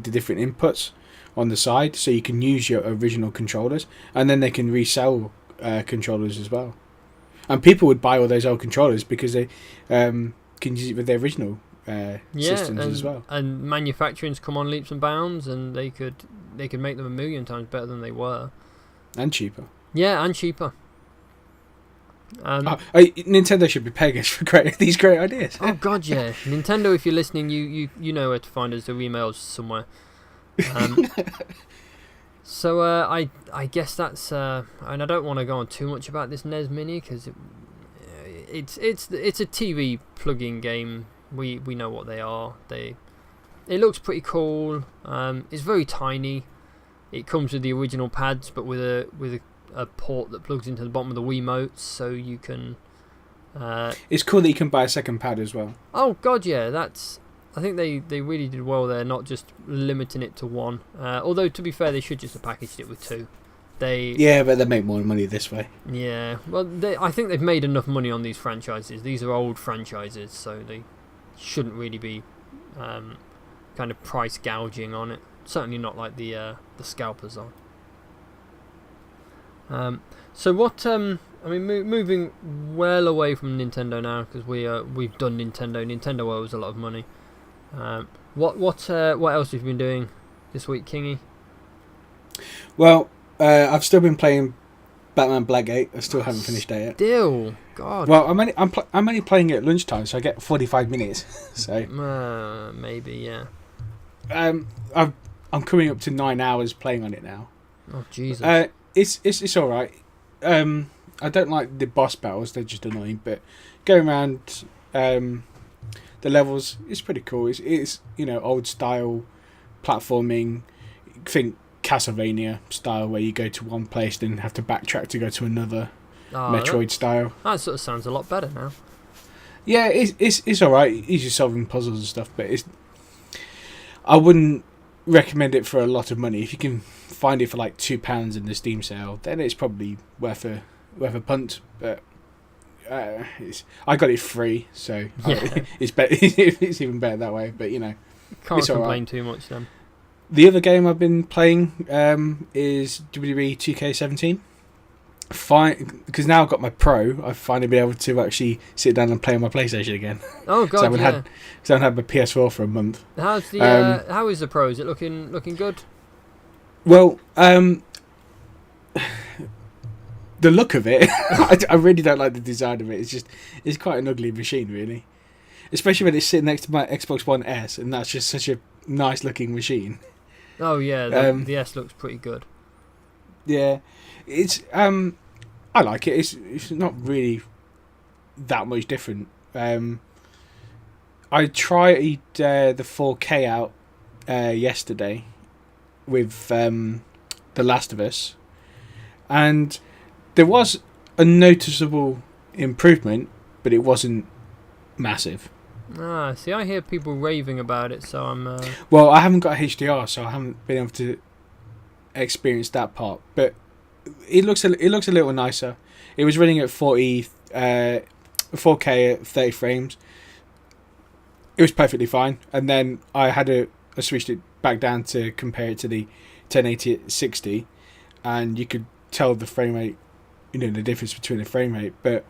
different inputs on the side, so you can use your original controllers, and then they can resell controllers as well. And people would buy all those old controllers because they can use it with their original systems as well. And manufacturing's come on leaps and bounds, and they could make them 1,000,000 times better than they were, and cheaper. Yeah, and cheaper. Nintendo should be paying us for these great ideas. Oh God, yeah. Nintendo, if you're listening, you know where to find us. The emails somewhere. So I guess that's and I don't want to go on too much about this NES Mini because it's a TV plug-in game. We know what they are. It looks pretty cool. It's very tiny. It comes with the original pads, but with a port that plugs into the bottom of the Wiimotes, so you can. It's cool that you can buy a second pad as well. Oh God, yeah, I think they really did well there, not just limiting it to one. Although to be fair, they should just have packaged it with two. Yeah, but they make more money this way. Yeah, well, I think they've made enough money on these franchises. These are old franchises, so they shouldn't really be kind of price gouging on it. Certainly not like the scalpers are. So what? I mean, moving well away from Nintendo now because we've done Nintendo. Nintendo owes a lot of money. What else have you been doing this week, Kingy? Well, I've still been playing Batman Blackgate. I still haven't finished it yet. Still, God. Well, I'm only playing it at lunchtime, so I get 45 minutes. So maybe, yeah. I'm coming up to 9 hours playing on it now. Oh Jesus. It's all right. I don't like the boss battles; they're just annoying. But going around the levels, it's pretty cool. It's old style platforming. Think Castlevania style, where you go to one place, then have to backtrack to go to another. Metroid style. That sort of sounds a lot better now. Yeah, it's all right. Easy solving puzzles and stuff, but I wouldn't recommend it for a lot of money. If you can find it for like £2 in the Steam sale, then it's probably worth a punt. But I got it free, so it's better. It's even better that way. But can't complain too much then. The other game I've been playing is WWE 2K17. Fine, because now I've got my Pro. I've finally been able to actually sit down and play on my PlayStation again. Oh God, because I haven't had my PS4 for a month. How's the how is the Pro? Is it looking good? Well, the look of it, I really don't like the design of it. It's quite an ugly machine, really. Especially when it's sitting next to my Xbox One S, and that's just such a nice looking machine. Oh yeah, the S looks pretty good. Yeah, it's I like it. It's not really that much different. I tried the 4K out yesterday with The Last of Us, and there was a noticeable improvement, but it wasn't massive. See, I hear people raving about it, so I'm. Well, I haven't got HDR, so I haven't been able to experience that part. But it looks a little nicer. It was running at 4K at 30 frames. It was perfectly fine, and then I switched it back down to compare it to the 1080 at 60, and you could tell the frame rate, the difference between the frame rate. But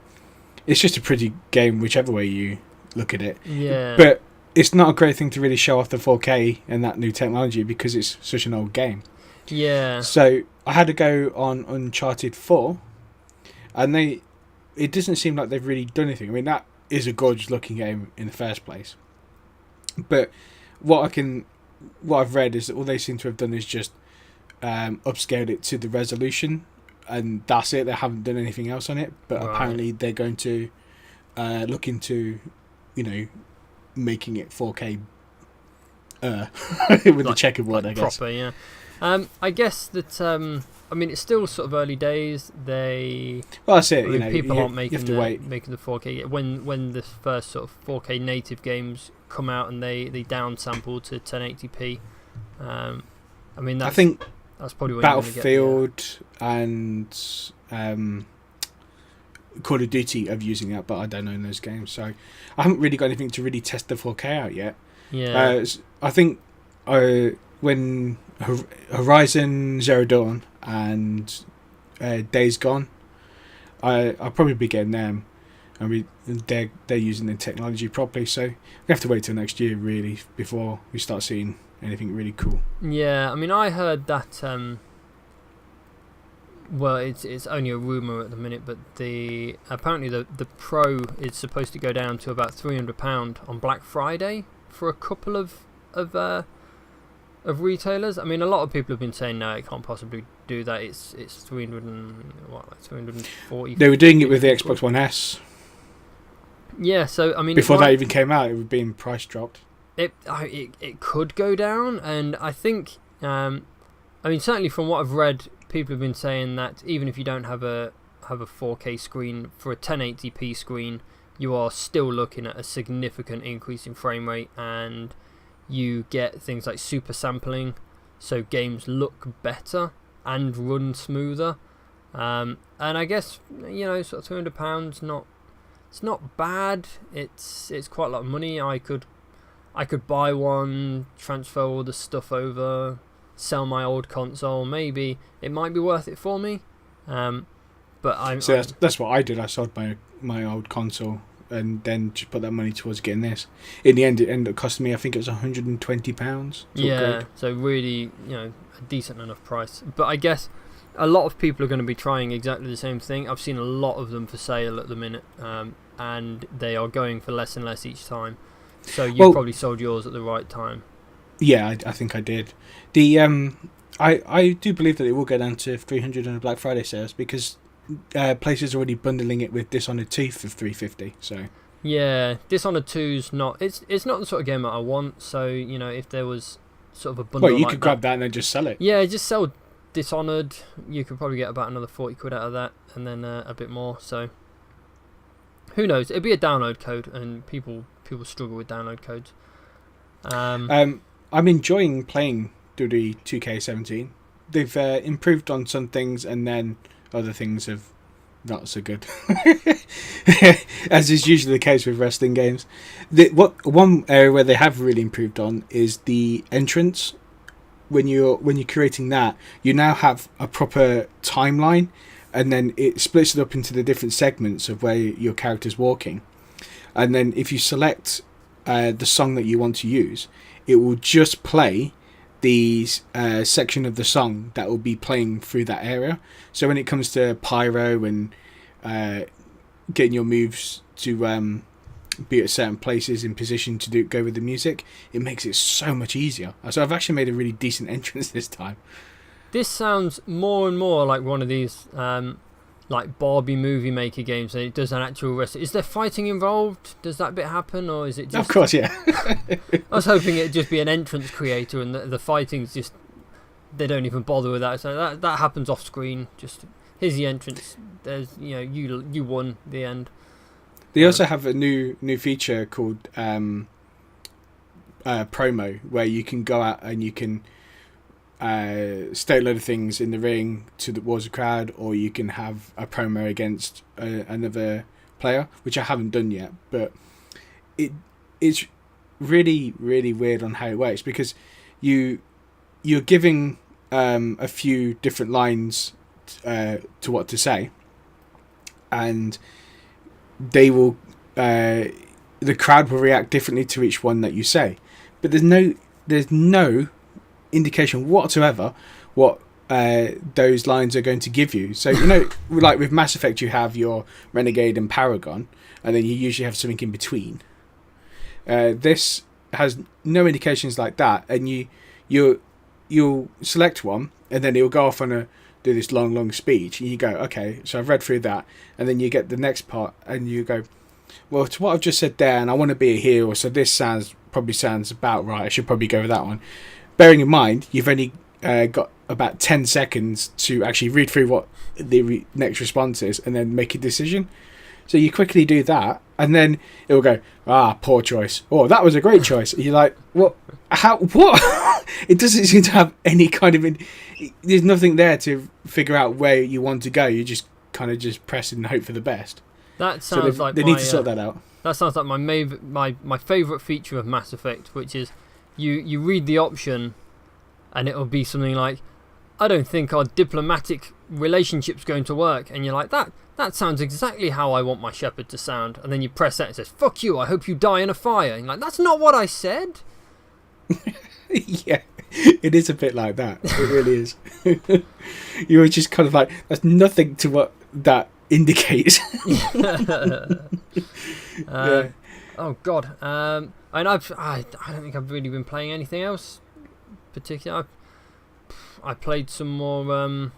it's just a pretty game, whichever way you look at it. Yeah. But it's not a great thing to really show off the 4K and that new technology because it's such an old game. Yeah. So I had to go on Uncharted 4, and it doesn't seem like they've really done anything. I mean, that is a gorgeous looking game in the first place. But what I've read is that all they seem to have done is just upscaled it to the resolution, and that's it. They haven't done anything else on it. But apparently they're going to look into, making it 4K with like, the checkerboard, I guess. Proper, yeah. I guess that it's still sort of early days. That's it. People aren't making making the 4K when the first sort of 4K native games come out and they downsample to 1080p. I think that's probably when Battlefield and Call of Duty of using that, but I don't own those games, so I haven't really got anything to really test the 4K out yet. Yeah. I think when Horizon Zero Dawn and Days Gone, I'll probably be getting them, and they're using the technology properly. So we have to wait till next year really before we start seeing anything really cool. Yeah, I mean, I heard that. Well, it's only a rumor at the minute, but apparently the Pro is supposed to go down to about £300 on Black Friday for a couple of retailers. I mean, a lot of people have been saying no, it can't possibly do that. It's 340. They were doing it with the Xbox One S. Yeah, so I mean, before that even came out, it was being price dropped. It could go down, and I think I mean, certainly from what I've read, people have been saying that even if you don't have a 4K screen, for a 1080p screen, you are still looking at a significant increase in frame rate, and you get things like super sampling, so games look better and run smoother. And I guess, you know, sort of £200, it's not bad. It's quite a lot of money. I could buy one, transfer all the stuff over, sell my old console. Maybe it might be worth it for me. But that's what I did. I sold my old console and then just put that money towards getting this. In the end, it ended up costing me, I think it was £120. Yeah, so really, you know, a decent enough price. But I guess a lot of people are going to be trying exactly the same thing. I've seen a lot of them for sale at the minute, and they are going for less and less each time. So you probably sold yours at the right time. Yeah, I think I did. I do believe that it will go down to 300 on the Black Friday sales, because places are already bundling it with Dishonored 2 for 350. So yeah, Dishonored 2's not. It's not the sort of game that I want. So, you know, if there was sort of a bundle, well, you could grab that and then just sell it. Yeah, just sell Dishonored. You could probably get about another 40 quid out of that, and then a bit more. So who knows? It'd be a download code, and people struggle with download codes. I'm enjoying playing the 2K17. They've improved on some things, and then other things have not so good, as is usually the case with wrestling games. One area where they have really improved on is the entrance. When you're creating that, you now have a proper timeline, and then it splits it up into the different segments of where your character's walking. And then if you select the song that you want to use, it will just play the section of the song that will be playing through that area. So when it comes to pyro and getting your moves to be at certain places in position to go with the music, it makes it so much easier. So I've actually made a really decent entrance this time. This sounds more and more like one of these like Barbie movie maker games, and it does an actual wrestling. Is there fighting involved? Does that bit happen, or is it just... Of course, yeah. I was hoping it'd just be an entrance creator, and the fighting's just... They don't even bother with that. So that happens off screen. Just, here's the entrance. There's, you know, you won the end. They also have a new feature called promo, where you can go out and you can state a load of things in the ring towards the crowd, or you can have a promo against another player, which I haven't done yet. But it's really, really weird on how it works, because you're giving a few different lines to what to say, and they will the crowd will react differently to each one that you say, but there's no indication whatsoever what those lines are going to give you. So, you know, like with Mass Effect, you have your Renegade and Paragon, and then you usually have something in between. This has no indications like that, and you'll select one, and then it'll go off on do this long speech, and you go, okay, so I've read through that, and then you get the next part, and you go, well, to what I've just said there, and I want to be a hero, so this probably sounds about right, I should probably go with that one. Bearing in mind, you've only got about 10 seconds to actually read through what the next response is, and then make a decision. So you quickly do that, and then it will go, poor choice. Oh, that was a great choice. And you're like, what? How? What? It doesn't seem to have any kind of... There's nothing there to figure out where you want to go. You just kind of just press and hope for the best. That sounds they need to sort that out. That sounds like my favourite feature of Mass Effect, which is you read the option and it'll be something like, I don't think our diplomatic relationship's going to work, and you're like, that sounds exactly how I want my Shepard to sound, and then you press that and it says, fuck you, I hope you die in a fire, and you're like, that's not what I said. Yeah, it is a bit like that. It really is. You were just kind of like, that's nothing to what that indicates. Yeah. Oh god. And I don't think I've really been playing anything else particular. I played some more.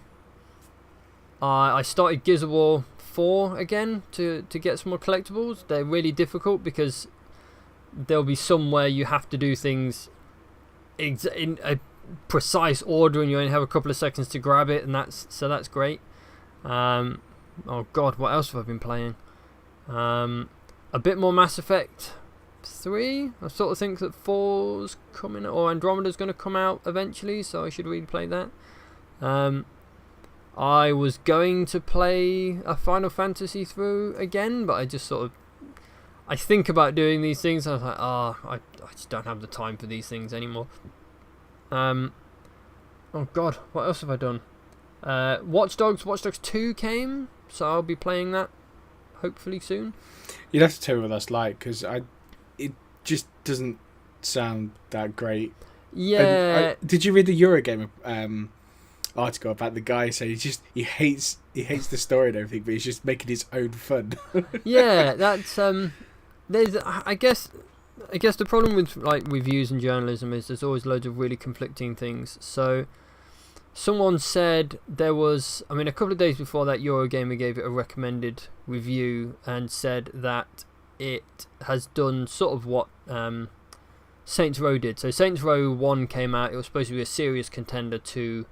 I started Gears of War 4 again to get some more collectibles. They're really difficult because there'll be some where you have to do things in a precise order, and you only have a couple of seconds to grab it, and that's great. Oh god, what else have I been playing? A bit more Mass Effect 3. I sort of think that 4's coming, or Andromeda's going to come out eventually, so I should really play that. I was going to play a Final Fantasy through again, but I think about doing these things, and I was like, I just don't have the time for these things anymore. Oh god, what else have I done? Watch Dogs 2 came, so I'll be playing that hopefully soon. You'd have to tell me what that's like, because it just doesn't sound that great. Yeah. Did you read the Eurogamer article about the guy saying he hates the story and everything, but he's just making his own fun? Yeah, that's there's I guess the problem with like reviews and journalism is there's always loads of really conflicting things. So someone said there was, a couple of days before that, Eurogamer gave it a recommended review and said that it has done sort of what Saints Row did. So Saints Row 1 came out, it was supposed to be a serious contender to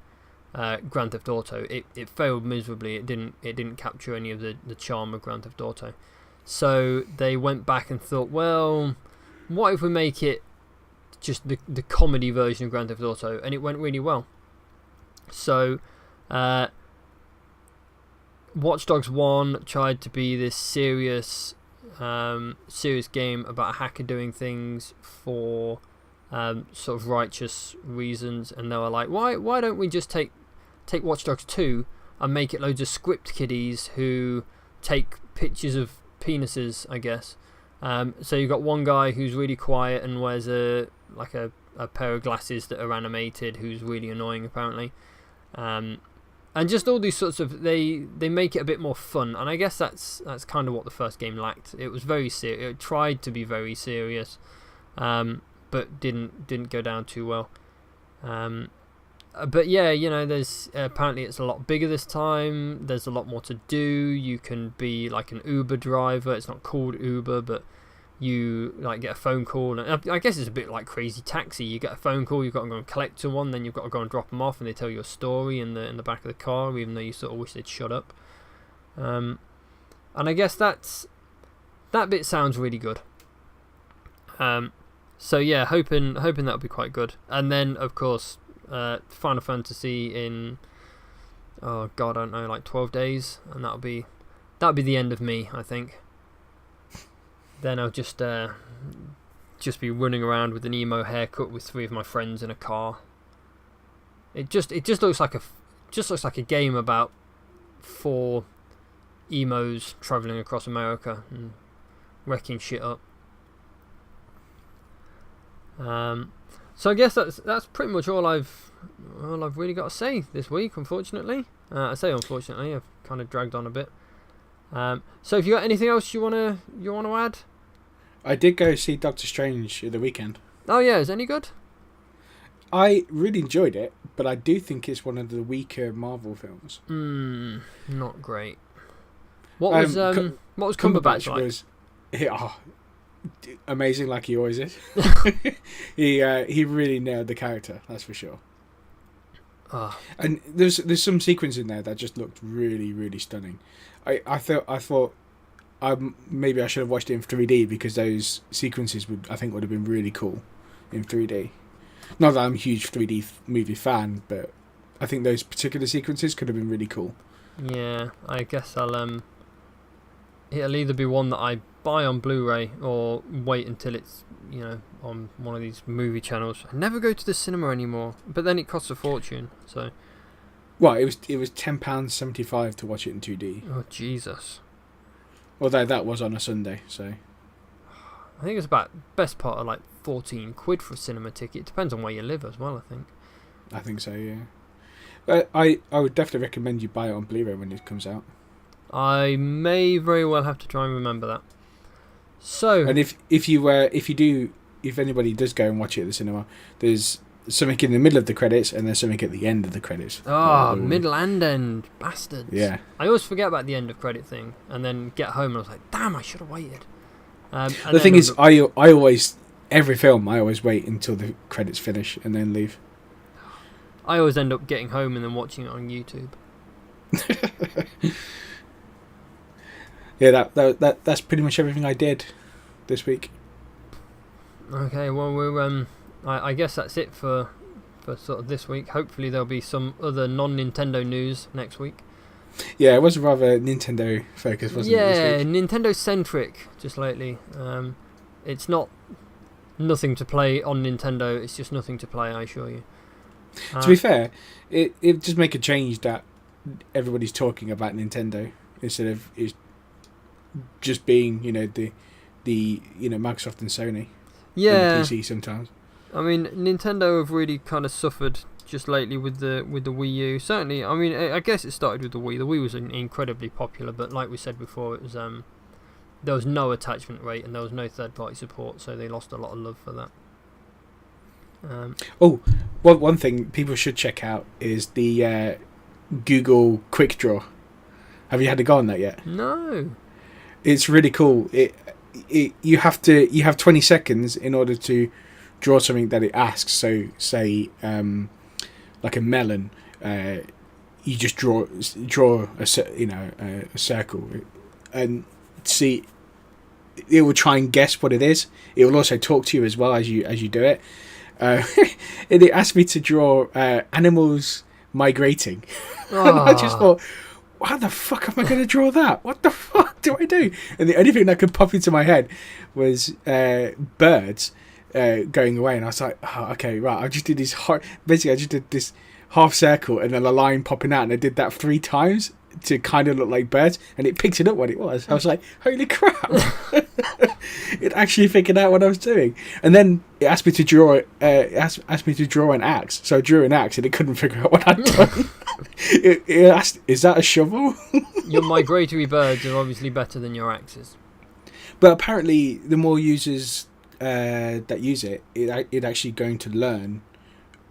Grand Theft Auto. It failed miserably. It didn't capture any of the charm of Grand Theft Auto. So they went back and thought, well, what if we make it just the comedy version of Grand Theft Auto? And it went really well. So Watch Dogs 1 tried to be this serious game about a hacker doing things for sort of righteous reasons, and they were like, why don't we just take Watch Dogs 2 and make it loads of script kiddies who take pictures of penises, I guess. So you've got one guy who's really quiet and wears a pair of glasses that are animated, who's really annoying apparently. And just all these sorts of, they make it a bit more fun, and I guess that's kind of what the first game lacked. It was very serious. It tried to be very serious, but didn't go down too well. But yeah, there's apparently it's a lot bigger this time. There's a lot more to do. You can be like an Uber driver. It's not called Uber, but you like get a phone call, and I guess it's a bit like Crazy Taxi. You get a phone call, you've got to go and collect someone, then you've got to go and drop them off, and they tell you a story in the back of the car, even though you sort of wish they'd shut up. And I guess that bit sounds really good. So yeah, hoping that'll be quite good. And then of course, Final Fantasy in I don't know, like 12 days, and that'll be the end of me, I think. Then I'll just be running around with an emo haircut with 3 of my friends in a car. It just looks like a game about 4 emos travelling across America and wrecking shit up. So I guess that's pretty much all I've really got to say this week, unfortunately. I say unfortunately, I've kind of dragged on a bit. So if you got anything else you wanna add? I did go see Doctor Strange at the weekend. Oh yeah, is it any good? I really enjoyed it, but I do think it's one of the weaker Marvel films. Not great. What was Cumberbatch like? Was amazing, like he always is. He really nailed the character, that's for sure. And there's some sequence in there that just looked really, really stunning. I thought maybe I should have watched it in 3D, because those sequences would have been really cool in 3D. Not that I'm a huge 3D movie fan, but I think those particular sequences could have been really cool. Yeah, I guess it'll either be one that I buy on Blu-ray or wait until it's, on one of these movie channels. I never go to the cinema anymore, but then it costs a fortune. So, well, it was £10.75 to watch it in 2D. Oh Jesus! Although that was on a Sunday, so I think it's about best part of like 14 quid for a cinema ticket. It depends on where you live as well, I think. I think so, yeah. But I would definitely recommend you buy it on Blu-ray when it comes out. I may very well have to try and remember that. So, and if anybody does go and watch it at the cinema, there's something in the middle of the credits and there's something at the end of the credits. Oh, middle and end, bastards. Yeah. I always forget about the end of credit thing and then get home and I was like, damn, I should have waited. The thing is, I always, every film, I always wait until the credits finish and then leave. I always end up getting home and then watching it on YouTube. Yeah, that's pretty much everything I did this week. Okay, well, I guess that's it for sort of this week. Hopefully there'll be some other non-Nintendo news next week. Yeah, it was rather Nintendo focused, wasn't it? Yeah, Nintendo centric just lately. It's not nothing to play on Nintendo. It's just nothing to play, I assure you. To be fair, it just make a change that everybody's talking about Nintendo instead of it just being the Microsoft and Sony. Yeah. And the PC sometimes. I mean, Nintendo have really kind of suffered just lately with the Wii U. Certainly, I mean, I guess it started with the Wii. The Wii was incredibly popular, but like we said before, it was there was no attachment rate and there was no third-party support, so they lost a lot of love for that. One thing people should check out is the Google Quick Draw. Have you had a go on that yet? No. It's really cool. You have 20 seconds in order to draw something that it asks. So say like a melon, you just draw a circle and see. It will try and guess what it is. It will also talk to you as well as you do it. And it asked me to draw animals migrating. And I just thought, how the fuck am I going to draw that? What the fuck do I do? And the only thing that could pop into my head was birds going away. And I was like, oh, okay, right. I just did this half circle and then a line popping out. And I did that 3 times to kind of look like birds. And it picked it up what it was. I was like, holy crap. It actually figured out what I was doing. And then it asked me to draw asked me to draw an axe. So I drew an axe and it couldn't figure out what I'd done. It asked, is that a shovel? Your migratory birds are obviously better than your axes. But apparently the more users that use it's actually going to learn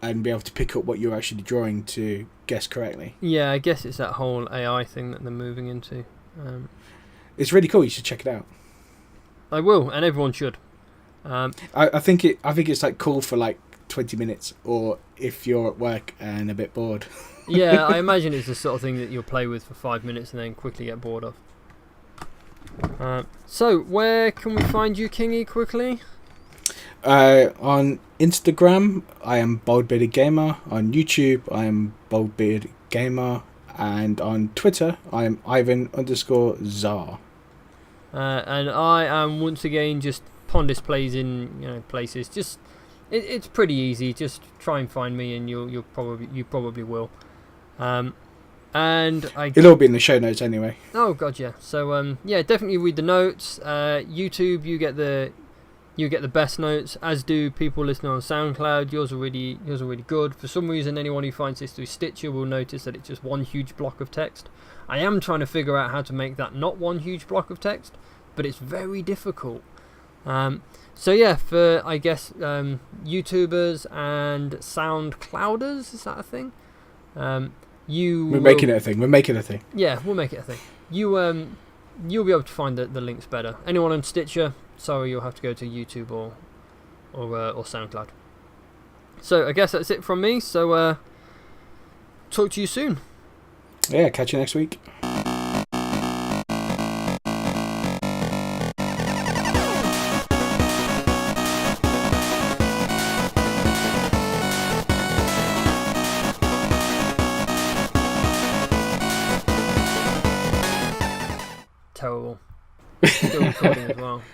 and be able to pick up what you're actually drawing to guess correctly. Yeah, I guess it's that whole AI thing that they're moving into. It's really cool. You should check it out. I will, and everyone should. I think it's like cool for like 20 minutes, or if you're at work and a bit bored. Yeah, I imagine it's the sort of thing that you'll play with for 5 minutes and then quickly get bored of. So, where can we find you, Kingy, quickly? On Instagram, I am Boldbearded Gamer. On YouTube, I am Boldbearded Gamer. And on Twitter, I am Ivan_Czar. And I am once again just Pondis plays in places. Just it's pretty easy. Just try and find me, and you probably will. And it'll all be in the show notes anyway. Oh god, yeah. So yeah, definitely read the notes. YouTube, you get the best notes, as do people listening on SoundCloud. Yours are really good. For some reason, anyone who finds this through Stitcher will notice that it's just one huge block of text. I am trying to figure out how to make that not one huge block of text, but it's very difficult. So yeah, for I guess YouTubers and SoundClouders, is that a thing? We're making it a thing. Yeah, we'll make it a thing. You'll be able to find the links better. Anyone on Stitcher, sorry, you'll have to go to YouTube or SoundCloud. So I guess that's it from me. So talk to you soon. Yeah, catch you next week. as well.